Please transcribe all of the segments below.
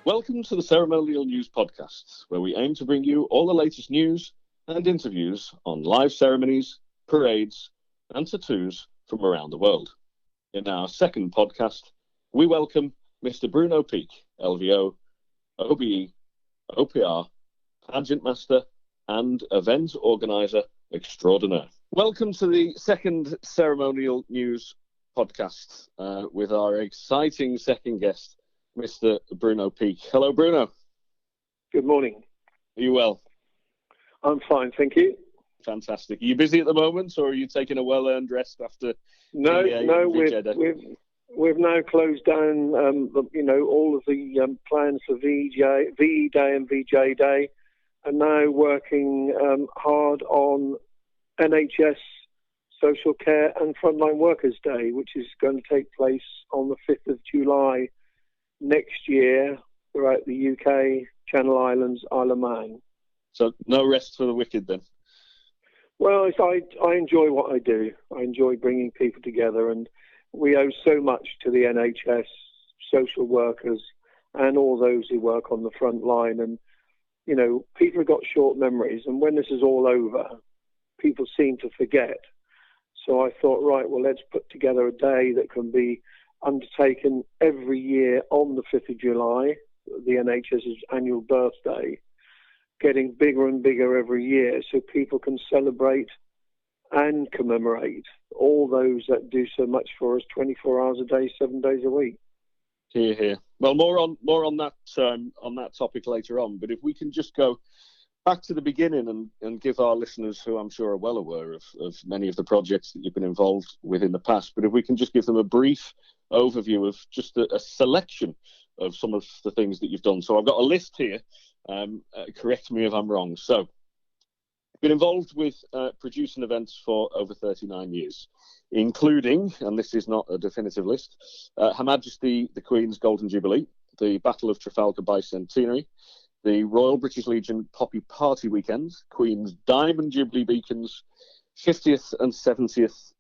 Welcome to the Ceremonial News Podcast, where we aim to bring you all the latest news and interviews on live ceremonies, parades, and tattoos from around the world. In our second podcast, we welcome Mr. Bruno Peak, LVO, OBE, OPR, Pageant Master, and Event Organiser Extraordinaire. Welcome to the second Ceremonial News Podcast with our exciting second guest, Mr. Bruno Peak. Hello, Bruno. Good morning. Are you well? I'm fine, thank you. Fantastic. Are you busy at the moment, or are you taking a well-earned rest after? No, we've now closed down, all of the plans for VE Day and VJ Day, and now working hard on NHS Social Care and Frontline Workers Day, which is going to take place on the 5th of July next year throughout the UK, Channel Islands, Isle of Man. So no rest for the wicked then? Well, I enjoy what I do. I enjoy bringing people together, and we owe so much to the NHS, social workers, and all those who work on the front line. And, you know, people have got short memories, and when this is all over, people seem to forget. So I thought, right, well, let's put together a day that can be undertaken every year on the 5th of July, the NHS's annual birthday, getting bigger and bigger every year so people can celebrate and commemorate all those that do so much for us 24 hours a day, 7 days a week. Hear, hear. Well, more on that topic later on, but if we can just go back to the beginning and give our listeners, who I'm sure are well aware of many of the projects that you've been involved with in the past, but if we can just give them a brief overview of just a selection of some of the things that you've done. So I've got a list here. Correct me if I'm wrong. So, been involved with producing events for over 39 years, including, and this is not a definitive list, Her Majesty the Queen's Golden Jubilee, the Battle of Trafalgar Bicentenary, the Royal British Legion Poppy Party Weekend, Queen's Diamond Jubilee Beacons, 50th and 70th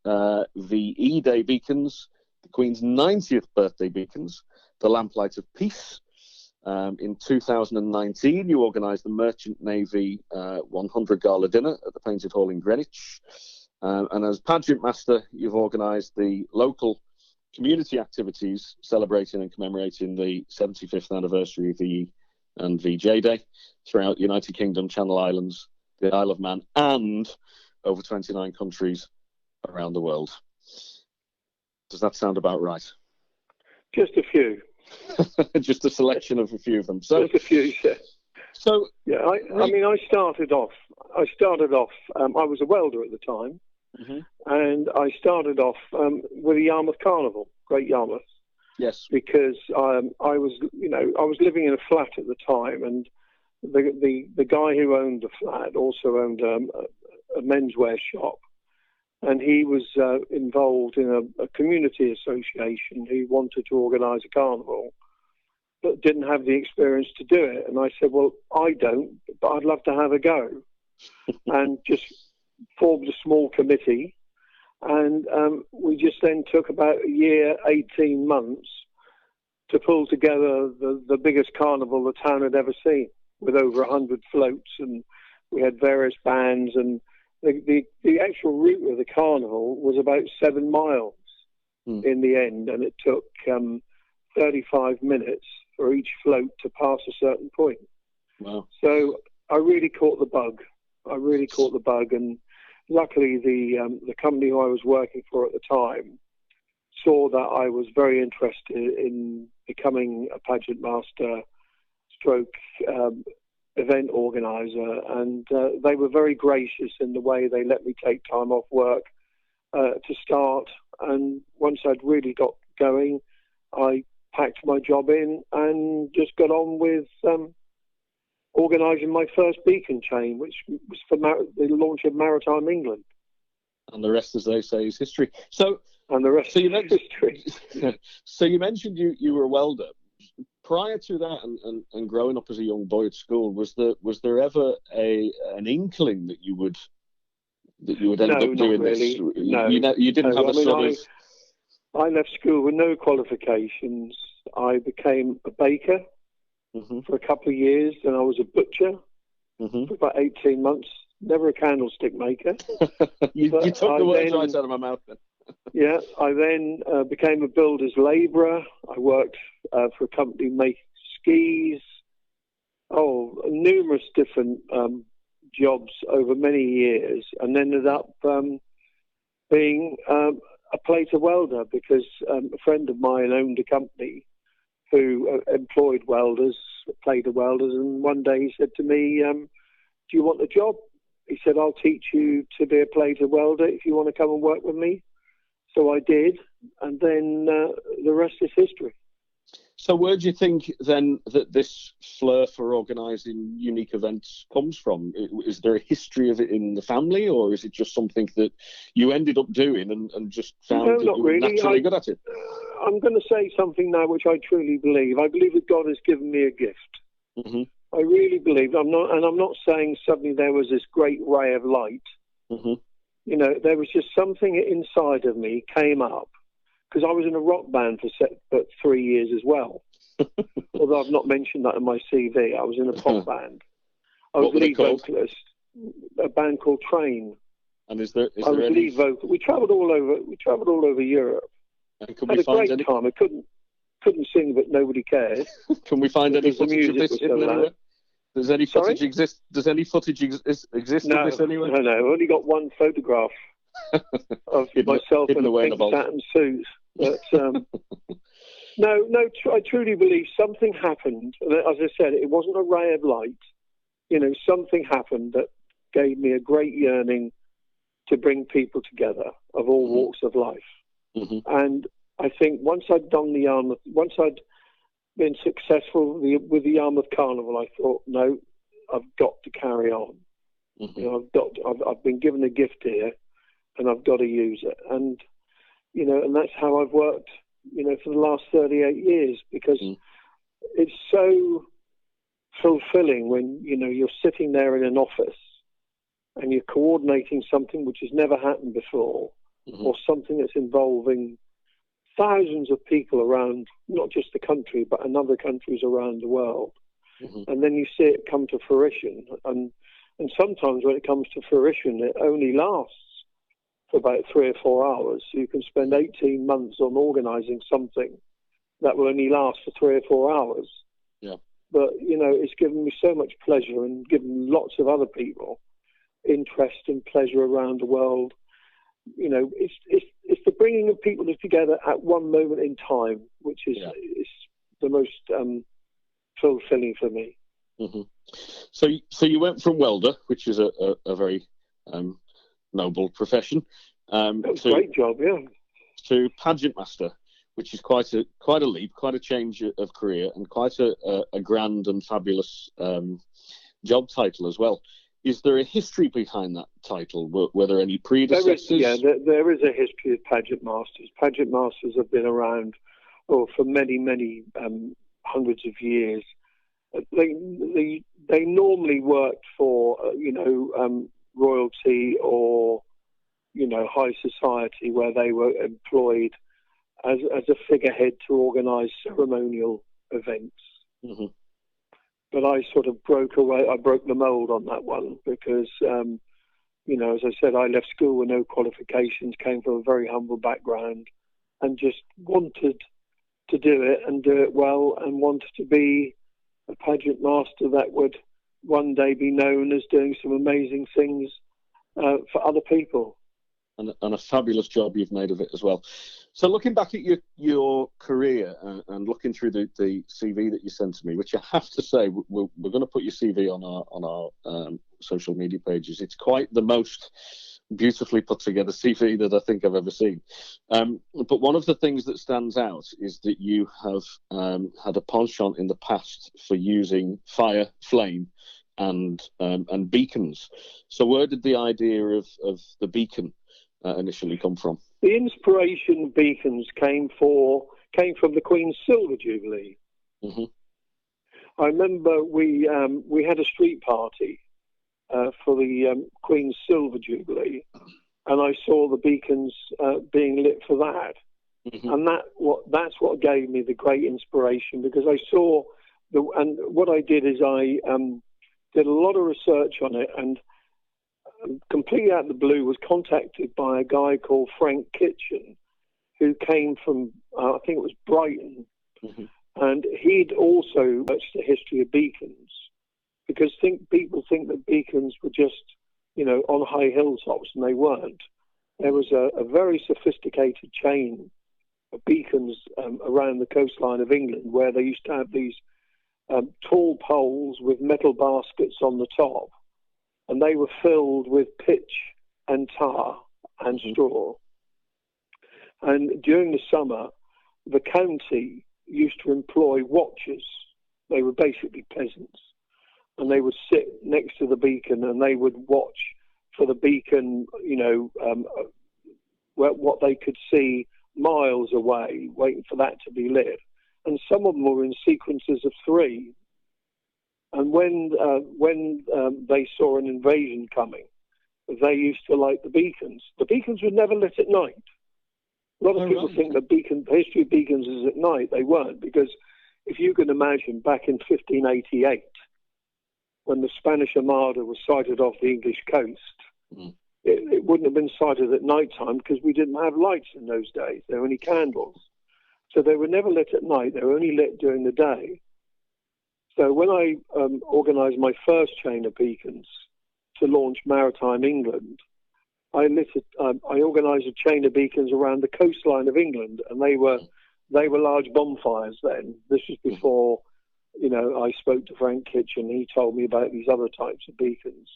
VE Day Beacons, the Queen's 90th Birthday Beacons, the Lamplight of Peace. In 2019, you organised the Merchant Navy 100 Gala Dinner at the Painted Hall in Greenwich. And as Pageant Master, you've organised the local community activities celebrating and commemorating the 75th anniversary of VE and VJ Day throughout the United Kingdom, Channel Islands, the Isle of Man, and over 29 countries around the world. Does that sound about right? Just a few. Just a selection of a few of them. So, just a few, yeah. So, yeah, I started off. I was a welder at the time, and I started off with the Yarmouth Carnival, Great Yarmouth. Yes. Because I was living in a flat at the time, and the guy who owned the flat also owned a menswear shop. And he was involved in a community association who wanted to organise a carnival, but didn't have the experience to do it. And I said, well, I don't, but I'd love to have a go. And just formed a small committee. And we just then took about a year, 18 months, to pull together the biggest carnival the town had ever seen, with over 100 floats. And we had various bands, and the actual route of the carnival was about 7 miles in the end, and it took 35 minutes for each float to pass a certain point. Wow. So I really caught the bug. And luckily the company who I was working for at the time saw that I was very interested in becoming a pageant master stroke event organizer, and they were very gracious in the way they let me take time off work to start. And once I'd really got going, I packed my job in and just got on with organising my first beacon chain, which was for the launch of Maritime England. And the rest, as they say, is history. So history. So you mentioned you were a welder. Prior to that, and growing up as a young boy at school, was there ever an inkling that you would end up doing really. this? No, you didn't have a sort of. I left school with no qualifications. I became a baker for a couple of years. Then I was a butcher for about 18 months. Never a candlestick maker. you took the words right out of my mouth then. Yeah, I then became a builder's labourer. I worked for a company making skis. Numerous different jobs over many years, and ended up being a plater welder because a friend of mine owned a company who employed welders, plater welders, and one day he said to me, do you want the job? He said, I'll teach you to be a plater welder if you want to come and work with me. So I did, and then the rest is history. So where do you think then that this flair for organising unique events comes from? Is there a history of it in the family, or is it just something that you ended up doing and just found that you were naturally good at it? I'm going to say something now which I truly believe. I believe that God has given me a gift. I really believe. I'm not saying suddenly there was this great ray of light. You know, there was just something inside of me came up. Because I was in a rock band for 3 years as well. Although I've not mentioned that in my CV. I was in a pop band. I was lead vocalist, a band called Train. And is there I was lead vocal. We travelled all over Europe. And had a great time. I couldn't sing, but nobody cared. Can we find any footage of this hidden anywhere? Does any footage exist? Does any footage exist of this anywhere? No. I've only got one photograph of myself in a pink satin suit. But I truly believe something happened. As I said, it wasn't a ray of light. You know, something happened that gave me a great yearning to bring people together of all walks of life. And I think once I'd been successful with the Yarmouth Carnival, I thought, no, I've got to carry on. You know, I've been given a gift here, and I've got to use it. And you know, and that's how I've worked, you know, for the last 38 years, because it's so fulfilling when, you know, you're sitting there in an office and you're coordinating something which has never happened before, or something that's involving thousands of people around, not just the country, but in other countries around the world. And then you see it come to fruition. And sometimes when it comes to fruition, it only lasts for about 3 or 4 hours. So you can spend 18 months on organising something that will only last for 3 or 4 hours. Yeah. But, you know, it's given me so much pleasure and given lots of other people interest and pleasure around the world. You know, it's the bringing of people together at one moment in time, which is the most fulfilling for me. So you went from welder, which is a very noble profession. That's a great job, yeah. To pageant master, which is quite a leap, quite a change of career, and quite a grand and fabulous job title as well. Is there a history behind that title? Were there any predecessors? There is a history of pageant masters. Pageant masters have been around for many hundreds of years. They normally worked for royalty or high society, where they were employed as a figurehead to organise ceremonial events. But I sort of broke the mould on that one because, as I said, I left school with no qualifications, came from a very humble background, and just wanted to do it and do it well, and wanted to be a pageant master that would one day be known as doing some amazing things for other people. And a fabulous job you've made of it as well. So looking back at your career and looking through the CV that you sent to me, which I have to say, we're going to put your CV on our social media pages. It's quite the most beautifully put together CV that I think I've ever seen. But one of the things that stands out is that you have had a penchant in the past for using fire, flame, and beacons. So where did the idea of the beacon initially come from? The inspiration of beacons came from the Queen's Silver Jubilee. I remember we had a street party for the Queen's Silver Jubilee, and I saw the beacons being lit for that. And that's what gave me the great inspiration, because I saw and what I did is I did a lot of research on it, and completely out of the blue was contacted by a guy called Frank Kitchen, who came from, I think it was Brighton, and he'd also researched the history of beacons, because people think that beacons were just, on high hilltops, and they weren't. There was a very sophisticated chain of beacons around the coastline of England, where they used to have these tall poles with metal baskets on the top, and they were filled with pitch and tar and straw. And during the summer, the county used to employ watchers. They were basically peasants, and they would sit next to the beacon, and they would watch for the beacon, what they could see miles away, waiting for that to be lit. And some of them were in sequences of 3. And when they saw an invasion coming, they used to light the beacons. The beacons were never lit at night. A lot of people think that the history of beacons is at night. They weren't, because if you can imagine back in 1588, when the Spanish Armada was sighted off the English coast, it wouldn't have been sighted at night time, because we didn't have lights in those days. There were only candles. So they were never lit at night. They were only lit during the day. So when I organised my first chain of beacons to launch Maritime England, I organised a chain of beacons around the coastline of England, and they were large bonfires then. This was before, I spoke to Frank Kitchen. He told me about these other types of beacons.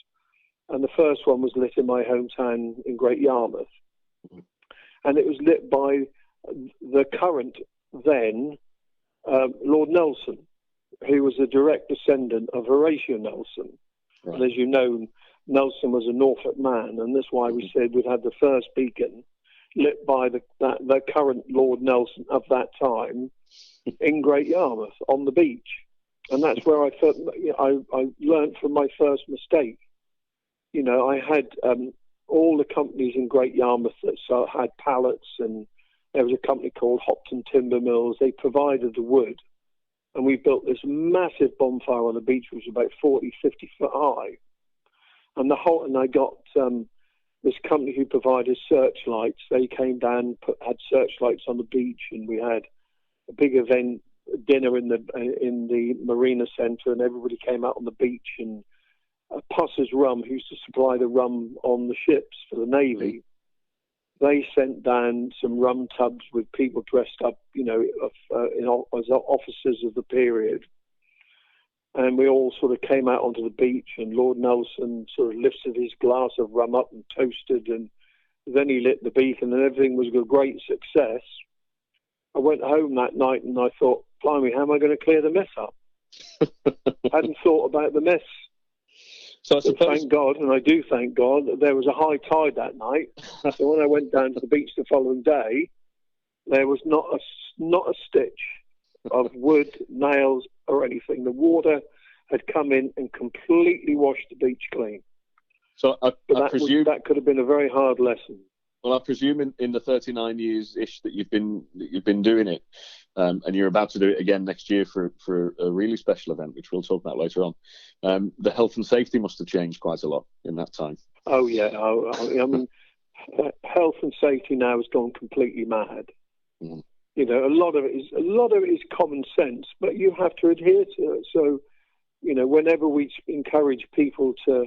And the first one was lit in my hometown in Great Yarmouth. And it was lit by the current then Lord Nelson, who was a direct descendant of Horatio Nelson. Right. And as you know, Nelson was a Norfolk man, and that's why we said we'd had the first beacon lit by the current Lord Nelson of that time in Great Yarmouth on the beach. And that's where I learned from my first mistake. I had all the companies in Great Yarmouth that had pallets, and there was a company called Hopton Timber Mills. They provided the wood, and we built this massive bonfire on the beach, which was about 40, 50 foot high. And I got this company who provided searchlights. They came down, had searchlights on the beach, and we had a big event, dinner in the marina centre, and everybody came out on the beach. And Pusser's Rum, who used to supply the rum on the ships for the Navy, they sent down some rum tubs with people dressed up, as officers of the period. And we all sort of came out onto the beach, and Lord Nelson sort of lifted his glass of rum up and toasted, and then he lit the beacon, and everything was a great success. I went home that night, and I thought, blimey, how am I going to clear the mess up? I hadn't thought about the mess. So I suppose... Thank God, and I do thank God, that there was a high tide that night. So when I went down to the beach the following day, there was not a stitch of wood, nails, or anything. The water had come in and completely washed the beach clean. So I presume that could have been a very hard lesson. Well, I presume in the 39 years-ish that you've been doing it, and you're about to do it again next year for a really special event, which we'll talk about later on. The health and safety must have changed quite a lot in that time. Oh yeah, I mean, health and safety now has gone completely mad. Mm. A lot of it is common sense, but you have to adhere to it. So, whenever we encourage people to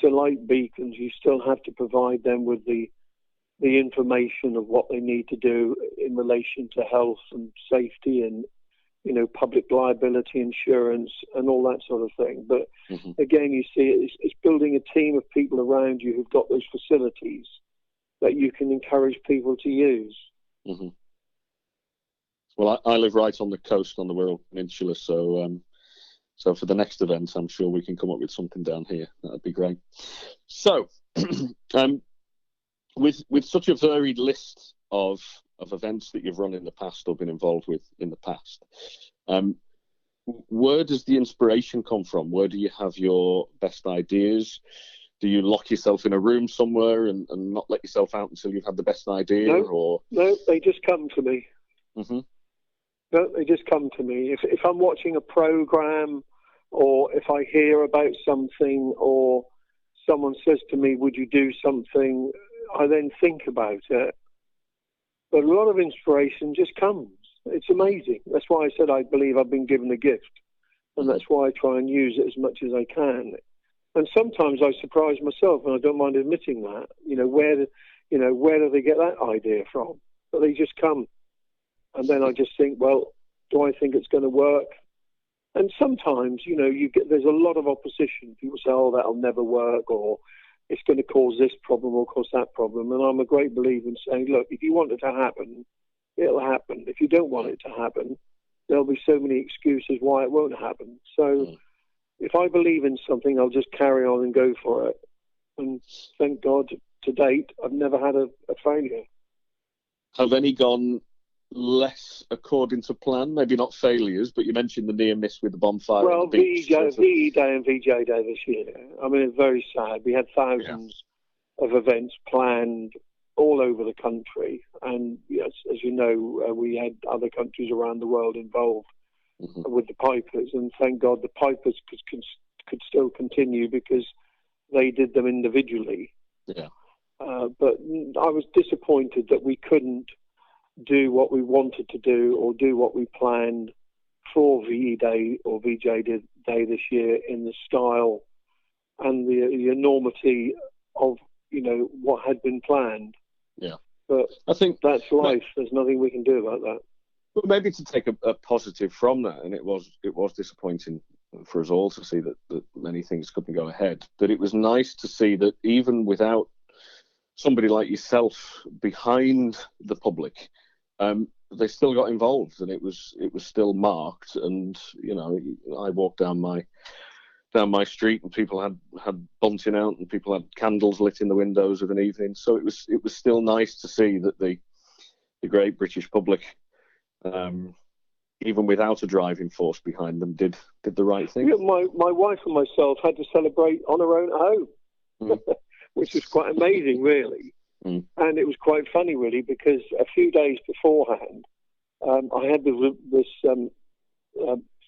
light beacons, you still have to provide them with the information of what they need to do in relation to health and safety and, public liability insurance and all that sort of thing. But again, you see, it's building a team of people around you who've got those facilities that you can encourage people to use. Mm-hmm. Well, I live right on the coast on the Wirral Peninsula, so for the next event, I'm sure we can come up with something down here. That'd be great. So, with such a varied list of events that you've run in the past or been involved with in the past, where does the inspiration come from? Where do you have your best ideas? Do you lock yourself in a room somewhere and not let yourself out until you've had the best idea? No, they just come to me. Mm-hmm. No, they just come to me. If I'm watching a program, or if I hear about something, or someone says to me, "Would you do something?" I then think about it. But a lot of inspiration just comes. It's amazing. That's why I said I believe I've been given a gift, and that's why I try and use it as much as I can. And sometimes I surprise myself, and I don't mind admitting that. Where do they get that idea from? But they just come, and then I just think, well, do I think it's going to work? And sometimes, there's a lot of opposition. People say, "Oh, that'll never work," or "It's going to cause this problem or cause that problem." And I'm a great believer in saying, look, if you want it to happen, it'll happen. If you don't want it to happen, there'll be so many excuses why it won't happen. So if I believe in something, I'll just carry on and go for it. And thank God, to date, I've never had a failure. Have any gone less according to plan? Maybe not failures, but you mentioned the near miss with the bonfire. Well, on the beach, VE Day and VJ Day this year, I mean, it's very sad. We had thousands of events planned all over the country. And yes, as you know, we had other countries around the world involved with the Pipers. And thank God the Pipers could still continue because they did them individually. Yeah. But I was disappointed that we couldn't do what we wanted to do or do what we planned for VE Day or VJ Day this year in the style and the enormity of what had been planned. Yeah, but I think that's life. There's nothing we can do about that. But maybe to take a positive from that, and it was disappointing for us all to see that many things couldn't go ahead. But it was nice to see that even without somebody like yourself behind the public, they still got involved, and it was still marked. And I walked down my street, and people had bunting out, and people had candles lit in the windows of an evening. So it was still nice to see that the great British public, even without a driving force behind them, did the right thing. Yeah, my wife and myself had to celebrate on our own at home, which was quite amazing, really. And it was quite funny, really, because a few days beforehand, I had this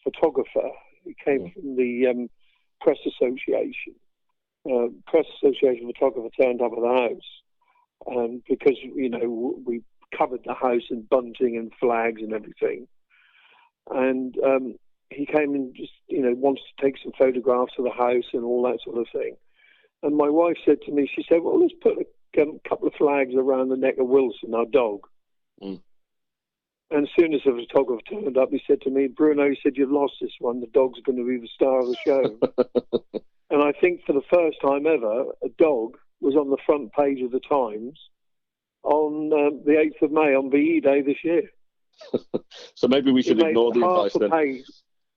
photographer who came from the Press Association. Press Association photographer turned up at the house because, we covered the house in bunting and flags and everything. And he came and just, wanted to take some photographs of the house and all that sort of thing. And my wife said to me, she said, well, let's put a couple of flags around the neck of Wilson, our dog. And as soon as the photographer turned up, he said to me, Bruno, he said, you've lost this one. The dog's going to be the star of the show. And I think for the first time ever, a dog was on the front page of the Times on the 8th of May, on VE Day this year. So maybe we should ignore the advice then. Page.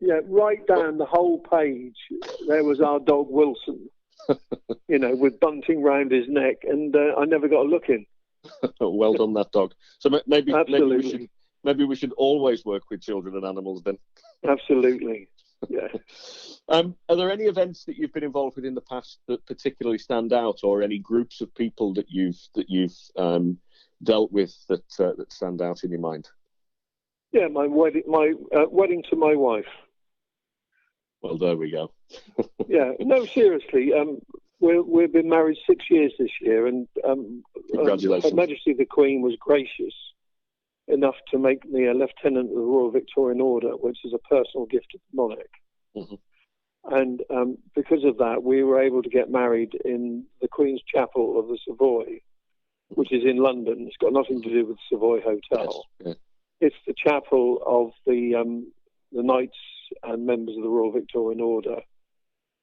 Yeah, right down the whole page, there was our dog Wilson, with bunting round his neck, and I never got a look in. Well done, that dog. So maybe we should always work with children and animals then. Absolutely. Yeah. Are there any events that you've been involved with in the past that particularly stand out, or any groups of people that you've dealt with that stand out in your mind? Yeah, my wedding to my wife. Well, there we go. Yeah, no, seriously. We've been married 6 years this year, and congratulations. Her Majesty the Queen was gracious enough to make me a lieutenant of the Royal Victorian Order, which is a personal gift of the monarch. And because of that, we were able to get married in the Queen's Chapel of the Savoy, which is in London. It's got nothing to do with the Savoy Hotel. Yes. Yeah. It's the chapel of the Knights and members of the Royal Victorian Order.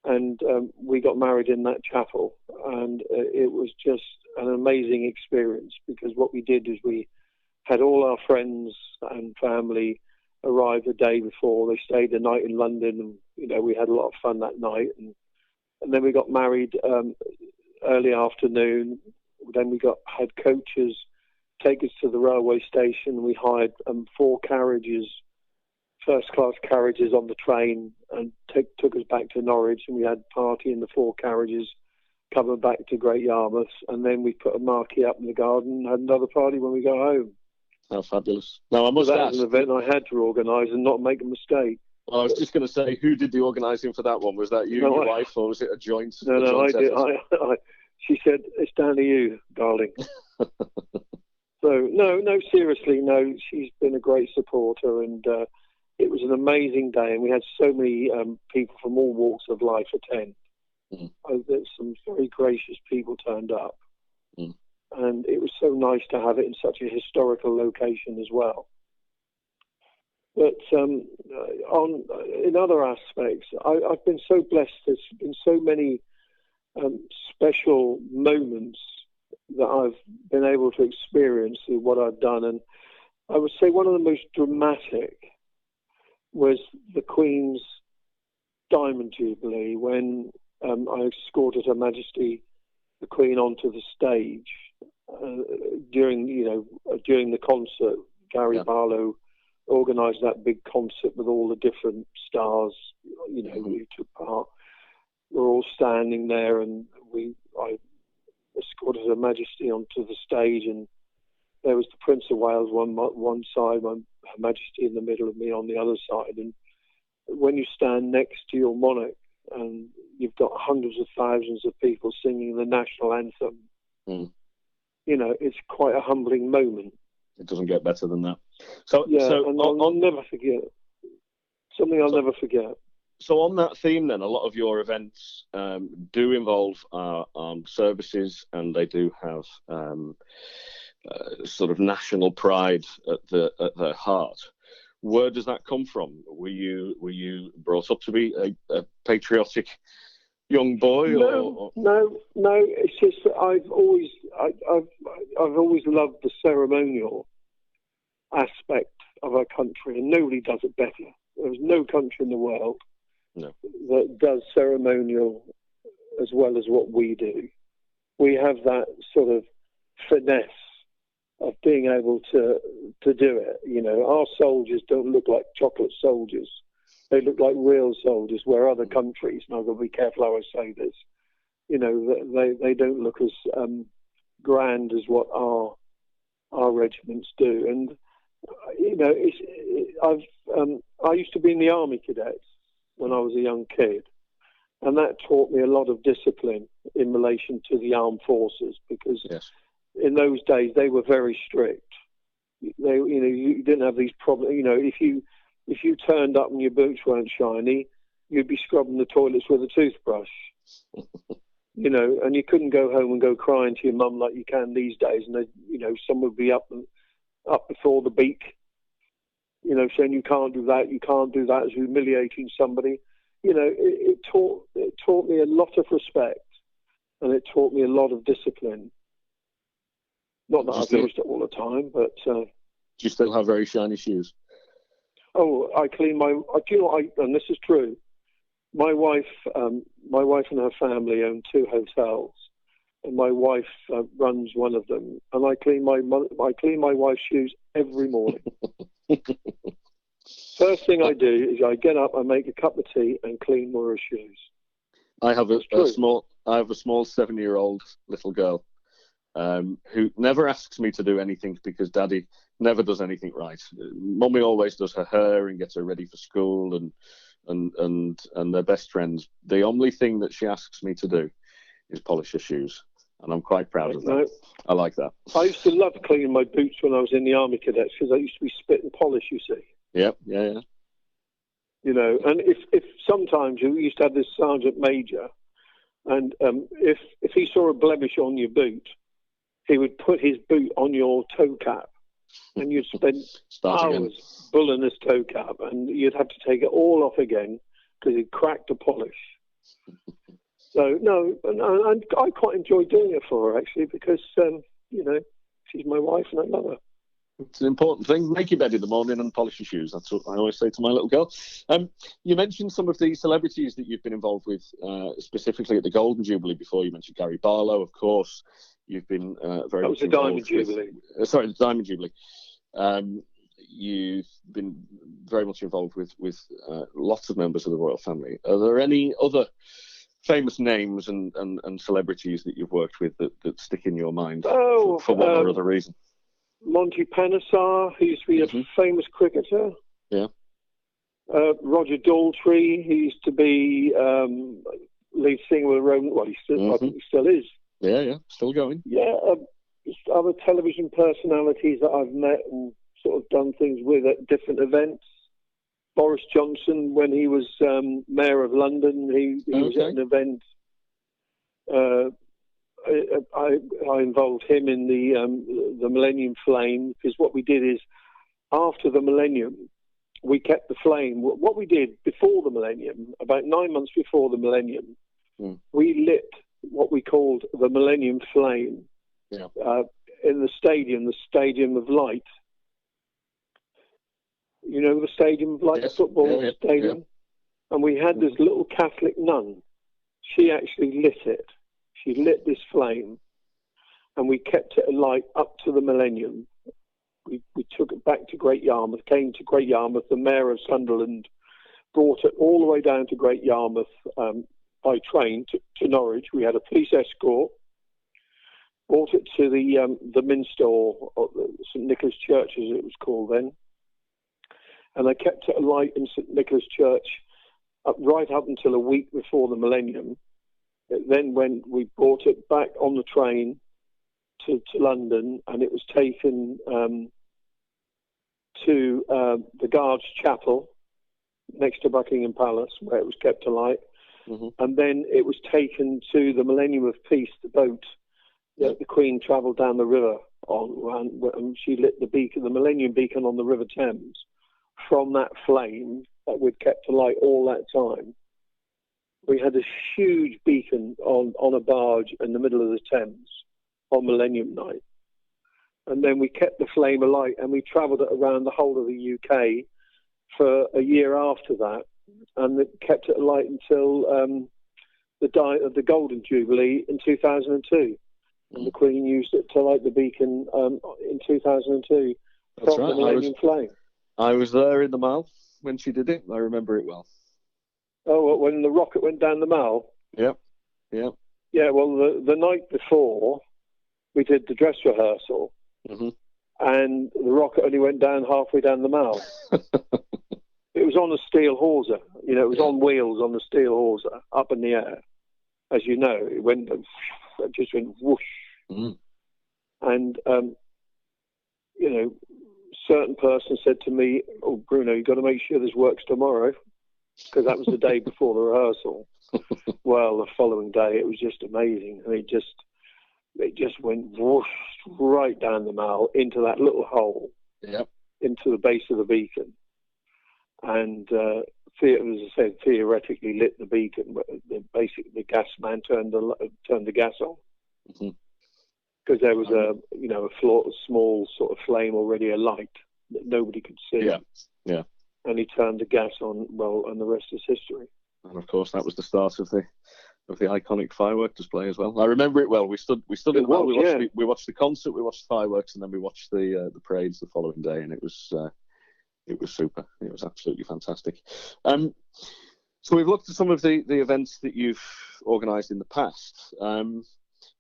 And we got married in that chapel. And it was just an amazing experience, because what we did is we had all our friends and family arrive the day before. They stayed the night in London, and we had a lot of fun that night. And then we got married early afternoon. Then we had coaches take us to the railway station. We hired 4 carriages, first-class carriages on the train, and took us back to Norwich. And we had a party in the 4 carriages, coming back to Great Yarmouth. And then we put a marquee up in the garden and had another party when we got home. How fabulous. Now, I must that ask. was an event I had to organise and not make a mistake. I was just going to say, who did the organising for that one? Was that you, your wife, or was it a joint? No, I did. She said, "It's down to you, darling." So, no, seriously, no. She's been a great supporter, and it was an amazing day, and we had so many people from all walks of life attend. Some very gracious people turned up, and it was so nice to have it in such a historical location as well. But in other aspects, I've been so blessed. There's been so many special moments that I've been able to experience through what I've done. And I would say one of the most dramatic was the Queen's Diamond Jubilee, when I escorted Her Majesty the Queen onto the stage during the concert. Gary Barlow organised that big concert with all the different stars, who took part. We're all standing there, and I escorted Her Majesty onto the stage, and there was the Prince of Wales one side, Her Majesty in the middle of me on the other side. And when you stand next to your monarch and you've got hundreds of thousands of people singing the national anthem, it's quite a humbling moment. It doesn't get better than that. And I'll never forget. Something I'll never forget. So on that theme then, a lot of your events do involve armed services, and they do have sort of national pride at their heart. Where does that come from? Were you brought up to be a patriotic young boy? No. It's just that I've always loved the ceremonial aspect of our country, and nobody does it better. There's no country in the world that does ceremonial as well as what we do. We have that sort of finesse of being able to do it. Our soldiers don't look like chocolate soldiers. They look like real soldiers, where other countries, and I've got to be careful how I say this, they don't look as grand as what our regiments do. And I used to be in the Army Cadets when I was a young kid, and that taught me a lot of discipline in relation to the armed forces, because in those days they were very strict. You didn't have these problems. If you turned up and your boots weren't shiny, you'd be scrubbing the toilets with a toothbrush. And you couldn't go home and go crying to your mum like you can these days. And someone would be up before the beak, saying you can't do that, as humiliating somebody. It taught me a lot of respect, and it taught me a lot of discipline. Not that I've used it all the time, but do you still have very shiny shoes? Oh, I clean my. And this is true. My wife and her family own 2 hotels, and my wife runs one of them. And I clean my wife's shoes every morning. First thing I do is I get up, I make a cup of tea, and clean Maura's shoes. I have a small 7-year-old little girl who never asks me to do anything, because Daddy never does anything right. Mummy always does her hair and gets her ready for school, and they're best friends. The only thing that she asks me to do is polish her shoes, and I'm quite proud of that. I like that. I used to love cleaning my boots when I was in the Army Cadets, because I used to be spit and polish, you see. Yeah. And if sometimes you used to have this sergeant major, and if he saw a blemish on your boot, he would put his boot on your toe cap, and you'd spend hours bulling his toe cap, and you'd have to take it all off again because he'd cracked the polish. So, no, and I quite enjoy doing it for her, actually, because, she's my wife and I love her. It's an important thing. Make your bed in the morning and polish your shoes. That's what I always say to my little girl. You mentioned some of the celebrities that you've been involved with, specifically at the Golden Jubilee before. You mentioned Gary Barlow, of course. You've been very much involved with... That was the Diamond Jubilee. Sorry, the Diamond Jubilee. You've been very much involved with lots of members of the royal family. Are there any other famous names and celebrities that you've worked with that stick in your mind for one or other reason? Monty Panesar, who used to be a famous cricketer. Yeah. Roger Daltrey, he used to be lead singer with Roman. Well, I think he still is. Yeah, still going. Yeah, other television personalities that I've met and sort of done things with at different events. Boris Johnson, when he was mayor of London, he was at an event. I involved him in the Millennium Flame, because what we did is, after the Millennium, we kept the flame. What we did before the Millennium, about 9 months before the Millennium, we lit what we called the Millennium Flame in the Stadium of Light. You know the Stadium of Light, the football stadium? Yeah. And we had this little Catholic nun. She actually lit it. She lit this flame, and we kept it alight up to the Millennium. We took it back to Great Yarmouth, came to Great Yarmouth. The Mayor of Sunderland brought it all the way down to Great Yarmouth by train to Norwich. We had a police escort, brought it to the Minster, or St Nicholas Church as it was called then. And they kept it alight in St Nicholas Church right up until a week before the Millennium. Then when we brought it back on the train to London, and it was taken to the Guards Chapel next to Buckingham Palace, where it was kept alight. And then it was taken to the Millennium of Peace, the boat that the Queen travelled down the river on, and she lit the beacon, the Millennium Beacon on the River Thames, from that flame that we'd kept alight all that time. We had this huge beacon on a barge in the middle of the Thames on Millennium Night. And then we kept the flame alight, and we travelled it around the whole of the UK for a year after that, and it kept it alight until the Golden Jubilee in 2002. And the Queen used it to light the beacon in 2002 from the Millennium Flame. I was there in the Mall when she did it. I remember it well. Oh, when the rocket went down the Mall? Yep. Yeah, well, the night before, we did the dress rehearsal, and the rocket only went down halfway down the Mall. It was on a steel hawser. You know, it was on wheels on the steel hawser, up in the air. As you know, it just went whoosh. And, you know, certain person said to me, "Oh, Bruno, you've got to make sure this works tomorrow," because that was the day before the rehearsal. Well, the following day, it was just amazing. And it just went whoosh right down the Mall into that little hole, into the base of the beacon. And as I said, theoretically lit the beacon, but basically the gas man turned the gas on. Because there was a small sort of flame already alight that nobody could see. Yeah. And he turned the gas on, and the rest is history. And of course, that was the start of the iconic firework display as well. I remember it well. We stood in the Mall. We watched the concert, we watched the fireworks, and then we watched the parades the following day, and it was super. It was absolutely fantastic. So we've looked at some of the events that you've organised in the past.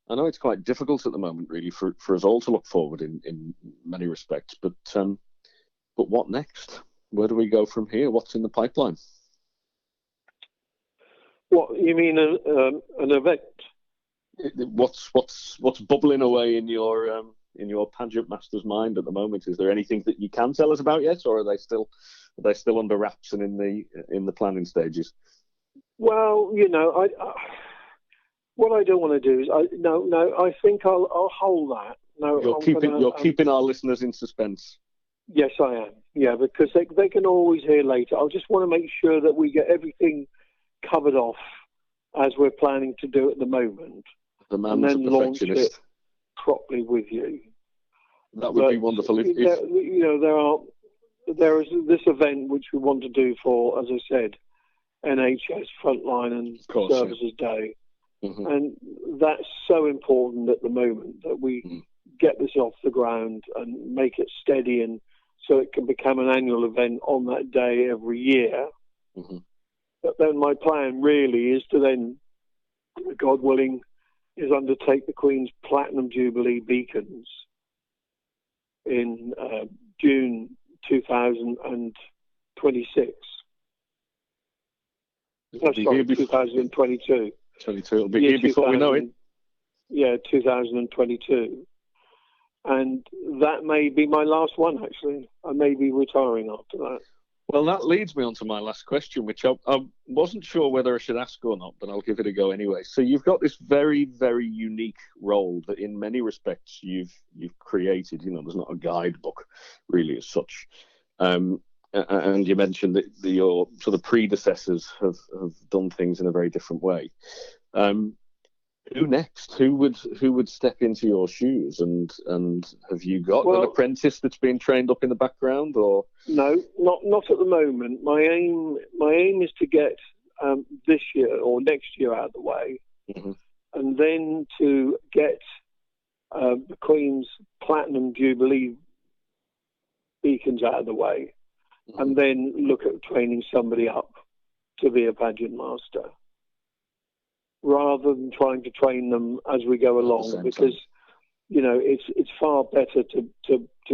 I know it's quite difficult at the moment, really, for us all to look forward in many respects. But what next? Where do we go from here? What's in the pipeline? What you mean, an event? What's bubbling away in your pageant master's mind at the moment? Is there anything that you can tell us about yet, or are they still under wraps and in the planning stages? Well, you know, what I don't want to do is I think I'll hold that. No, you're keeping our listeners in suspense. Yes, I am. Yeah, because they can always hear later. I just want to make sure that we get everything covered off as we're planning to do at the moment, and then launch it properly with you. That would be wonderful. There is this event which we want to do for, as I said, NHS Frontline and Services Day. And that's so important at the moment that we get this off the ground and make it steady, and so it can become an annual event on that day every year. But then my plan really is to then, God willing, is undertake the Queen's Platinum Jubilee beacons in June 2026. Sorry, 2022. 22. It'll be here before we know it. Yeah, 2022. And that may be my last one, actually. I may be retiring after that. Well, that leads me on to my last question, which I wasn't sure whether I should ask or not, but I'll give it a go anyway. So you've got this very, very unique role that in many respects you've created. You know, there's not a guidebook really as such. And you mentioned that your sort of predecessors have done things in a very different way. Who next? Who would step into your shoes? And have you got an apprentice that's been trained up in the background, or no? Not at the moment. My aim is to get this year or next year out of the way, and then to get the Queen's Platinum Jubilee beacons out of the way, and then look at training somebody up to be a pageant master, rather than trying to train them as we go along, because you know it's far better to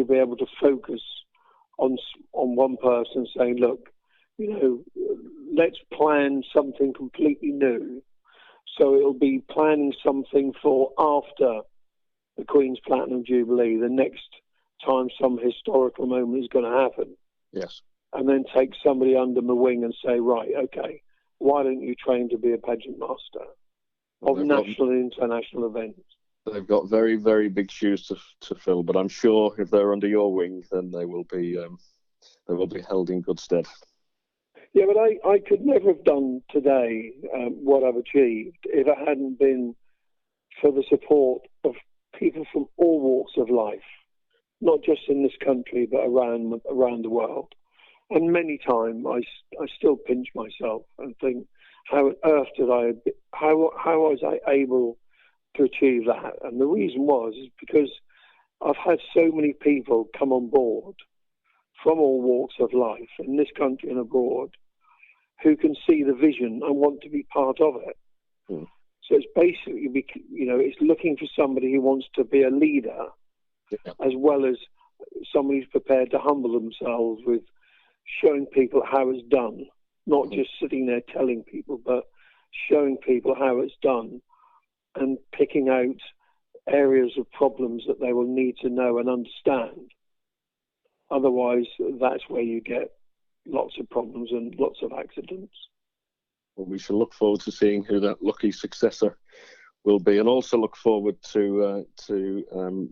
be able to focus on one person, saying, look, you know, let's plan something completely new. So it'll be planning something for after the Queen's Platinum Jubilee, the next time some historical moment is going to happen. Yes. And then take somebody under my wing and say, right, okay, why don't you train to be a pageant master of national and international events? They've got very, very big shoes to fill, but I'm sure if they're under your wing, then they will be held in good stead. Yeah, but I could never have done today what I've achieved if it hadn't been for the support of people from all walks of life, not just in this country, but around the world. And many times I still pinch myself and think, how on earth how was I able to achieve that? And the reason is because I've had so many people come on board from all walks of life in this country and abroad who can see the vision and want to be part of it. So it's basically, you know, it's looking for somebody who wants to be a leader, as well as somebody who's prepared to humble themselves with showing people how it's done, not just sitting there telling people, but showing people how it's done and picking out areas of problems that they will need to know and understand. Otherwise, that's where you get lots of problems and lots of accidents. Well, we shall look forward to seeing who that lucky successor will be, and also look forward to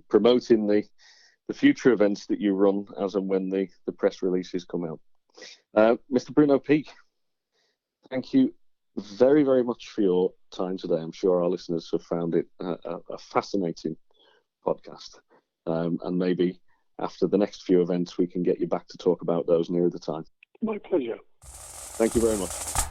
promoting the future events that you run as and when the press releases come out. Mr. Bruno Peake, thank you very, very much for your time today. I'm sure our listeners have found it a fascinating podcast, and maybe after the next few events we can get you back to talk about those nearer the time. My pleasure. Thank you very much.